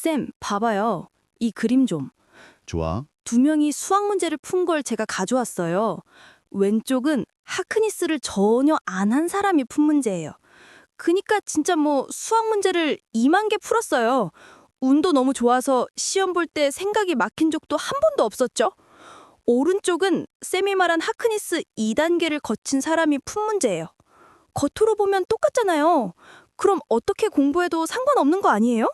쌤, 봐봐요. 이 그림 좀. 좋아. 두 명이 수학 문제를 푼 걸 제가 가져왔어요. 왼쪽은 하크니스를 전혀 안 한 사람이 푼 문제예요. 그니까 진짜 뭐 수학 문제를 2만 개 풀었어요. 운도 너무 좋아서 시험 볼 때 생각이 막힌 적도 한 번도 없었죠. 오른쪽은 쌤이 말한 하크니스 2단계를 거친 사람이 푼 문제예요. 겉으로 보면 똑같잖아요. 그럼 어떻게 공부해도 상관없는 거 아니에요?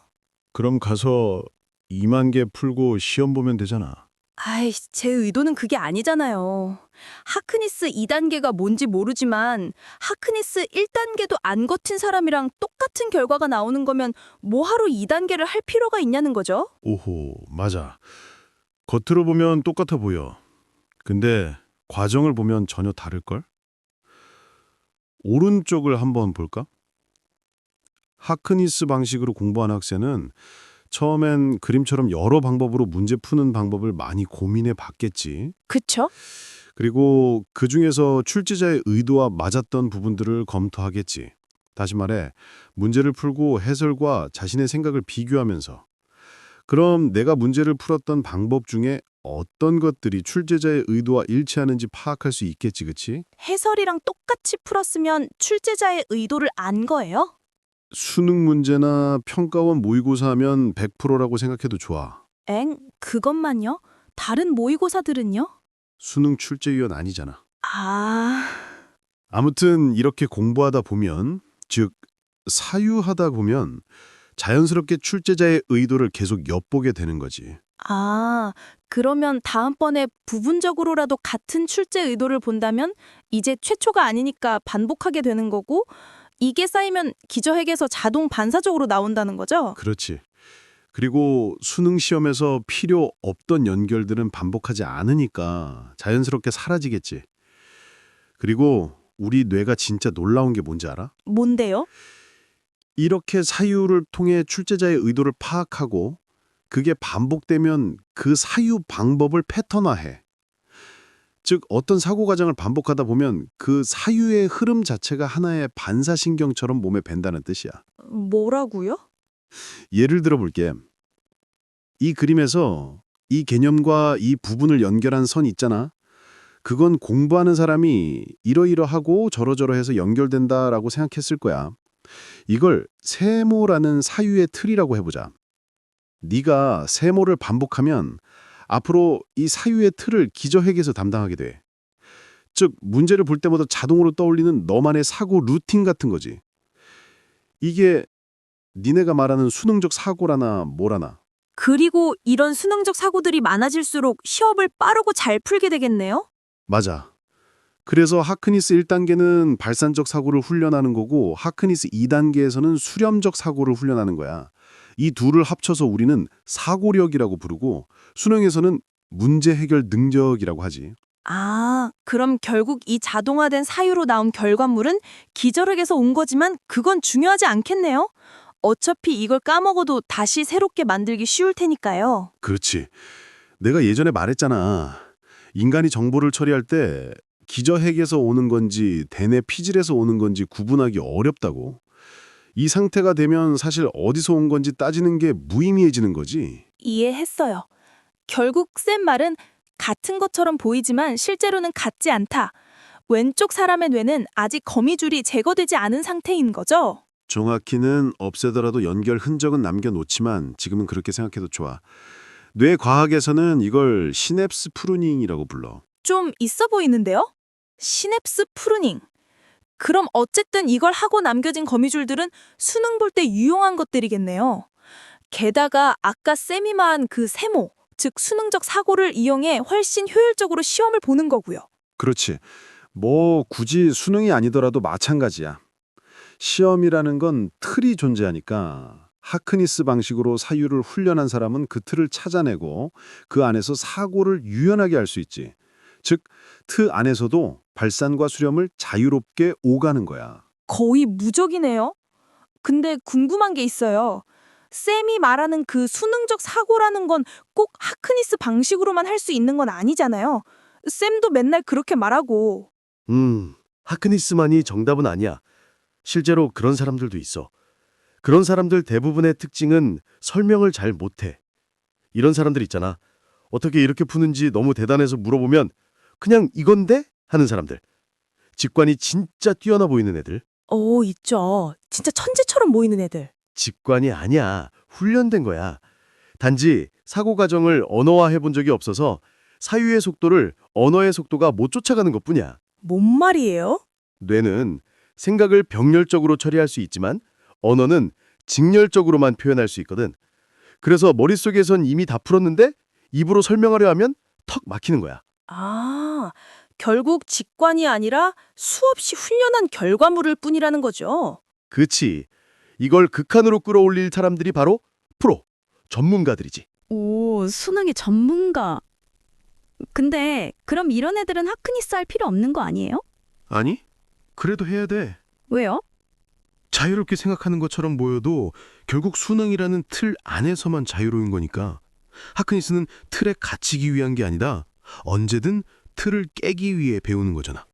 그럼 가서 2만 개 풀고 시험 보면 되잖아. 아이씨, 제 의도는 그게 아니잖아요. 하크니스 2단계가 뭔지 모르지만 하크니스 1단계도 안 거친 사람이랑 똑같은 결과가 나오는 거면 뭐하러 2단계를 할 필요가 있냐는 거죠? 오호, 맞아. 겉으로 보면 똑같아 보여. 근데 과정을 보면 전혀 다를걸? 오른쪽을 한번 볼까? 하크니스 방식으로 공부한 학생은 처음엔 그림처럼 여러 방법으로 문제 푸는 방법을 많이 고민해 봤겠지. 그쵸? 그리고 그 중에서 출제자의 의도와 맞았던 부분들을 검토하겠지. 다시 말해, 문제를 풀고 해설과 자신의 생각을 비교하면서 그럼 내가 문제를 풀었던 방법 중에 어떤 것들이 출제자의 의도와 일치하는지 파악할 수 있겠지, 그치? 해설이랑 똑같이 풀었으면 출제자의 의도를 안 거예요? 수능 문제나 평가원 모의고사 하면 100%라고 생각해도 좋아. 엥? 그것만요? 다른 모의고사들은요? 수능 출제위원 아니잖아. 아... 아무튼 이렇게 공부하다 보면, 즉 사유하다 보면 자연스럽게 출제자의 의도를 계속 엿보게 되는 거지. 그러면 다음번에 부분적으로라도 같은 출제 의도를 본다면 이제 최초가 아니니까 반복하게 되는 거고 이게 쌓이면 기저핵에서 자동 반사적으로 나온다는 거죠? 그렇지. 그리고 수능 시험에서 필요 없던 연결들은 반복하지 않으니까 자연스럽게 사라지겠지. 그리고 우리 뇌가 진짜 놀라운 게 뭔지 알아? 뭔데요? 이렇게 사유를 통해 출제자의 의도를 파악하고 그게 반복되면 그 사유 방법을 패턴화해. 즉 어떤 사고 과정을 반복하다 보면 그 사유의 흐름 자체가 하나의 반사신경처럼 몸에 밴다는 뜻이야. 뭐라고요? 예를 들어 볼게. 이 그림에서 이 개념과 이 부분을 연결한 선 있잖아. 그건 공부하는 사람이 이러이러하고 저러저러해서 연결된다라고 생각했을 거야. 이걸 세모라는 사유의 틀이라고 해보자. 네가 세모를 반복하면 앞으로 이 사유의 틀을 기저핵에서 담당하게 돼. 즉 문제를 볼 때마다 자동으로 떠올리는 너만의 사고 루틴 같은 거지. 이게 니네가 말하는 수능적 사고라나 뭐라나. 그리고 이런 수능적 사고들이 많아질수록 시험을 빠르고 잘 풀게 되겠네요? 맞아. 그래서 하크니스 1단계는 발산적 사고를 훈련하는 거고 하크니스 2단계에서는 수렴적 사고를 훈련하는 거야. 이 둘을 합쳐서 우리는 사고력이라고 부르고 수능에서는 문제 해결 능력이라고 하지. 그럼 결국 이 자동화된 사유로 나온 결과물은 기저력에서 온 거지만 그건 중요하지 않겠네요? 어차피 이걸 까먹어도 다시 새롭게 만들기 쉬울 테니까요. 그렇지. 내가 예전에 말했잖아. 인간이 정보를 처리할 때 기저핵에서 오는 건지 대뇌 피질에서 오는 건지 구분하기 어렵다고. 이 상태가 되면 사실 어디서 온 건지 따지는 게 무의미해지는 거지. 이해했어요. 결국 쌤 말은 같은 것처럼 보이지만 실제로는 같지 않다. 왼쪽 사람의 뇌는 아직 거미줄이 제거되지 않은 상태인 거죠? 정확히는 없애더라도 연결 흔적은 남겨놓지만 지금은 그렇게 생각해도 좋아. 뇌과학에서는 이걸 시냅스 프루닝이라고 불러. 좀 있어 보이는데요? 시냅스 프루닝. 그럼 어쨌든 이걸 하고 남겨진 거미줄들은 수능 볼 때 유용한 것들이겠네요. 게다가 아까 쌤이 말한 그 세모, 즉 수능적 사고를 이용해 훨씬 효율적으로 시험을 보는 거고요. 그렇지. 뭐 굳이 수능이 아니더라도 마찬가지야. 시험이라는 건 틀이 존재하니까 하크니스 방식으로 사유를 훈련한 사람은 그 틀을 찾아내고 그 안에서 사고를 유연하게 할 수 있지. 즉, 틀 안에서도 발산과 수렴을 자유롭게 오가는 거야. 거의 무적이네요. 근데 궁금한 게 있어요. 쌤이 말하는 그 수능적 사고라는 건 꼭 하크니스 방식으로만 할 수 있는 건 아니잖아요. 쌤도 맨날 그렇게 말하고. 하크니스만이 정답은 아니야. 실제로 그런 사람들도 있어. 그런 사람들 대부분의 특징은 설명을 잘 못해. 이런 사람들 있잖아. 어떻게 이렇게 푸는지 너무 대단해서 물어보면 그냥 이건데? 하는 사람들. 직관이 진짜 뛰어나 보이는 애들. 있죠. 진짜 천재처럼 보이는 애들. 직관이 아니야. 훈련된 거야. 단지 사고 과정을 언어화해 본 적이 없어서 사유의 속도를 언어의 속도가 못 쫓아가는 것뿐이야. 뭔 말이에요? 뇌는 생각을 병렬적으로 처리할 수 있지만 언어는 직렬적으로만 표현할 수 있거든. 그래서 머릿속에선 이미 다 풀었는데 입으로 설명하려 하면 턱 막히는 거야. 아, 결국 직관이 아니라 수없이 훈련한 결과물일 뿐이라는 거죠. 그치. 이걸 극한으로 끌어올릴 사람들이 바로 프로, 전문가들이지. 오, 수능의 전문가. 근데 그럼 이런 애들은 하크니스 할 필요 없는 거 아니에요? 아니, 그래도 해야 돼. 왜요? 자유롭게 생각하는 것처럼 보여도 결국 수능이라는 틀 안에서만 자유로운 거니까. 하크니스는 틀에 갇히기 위한 게 아니라 언제든 틀을 깨기 위해 배우는 거잖아.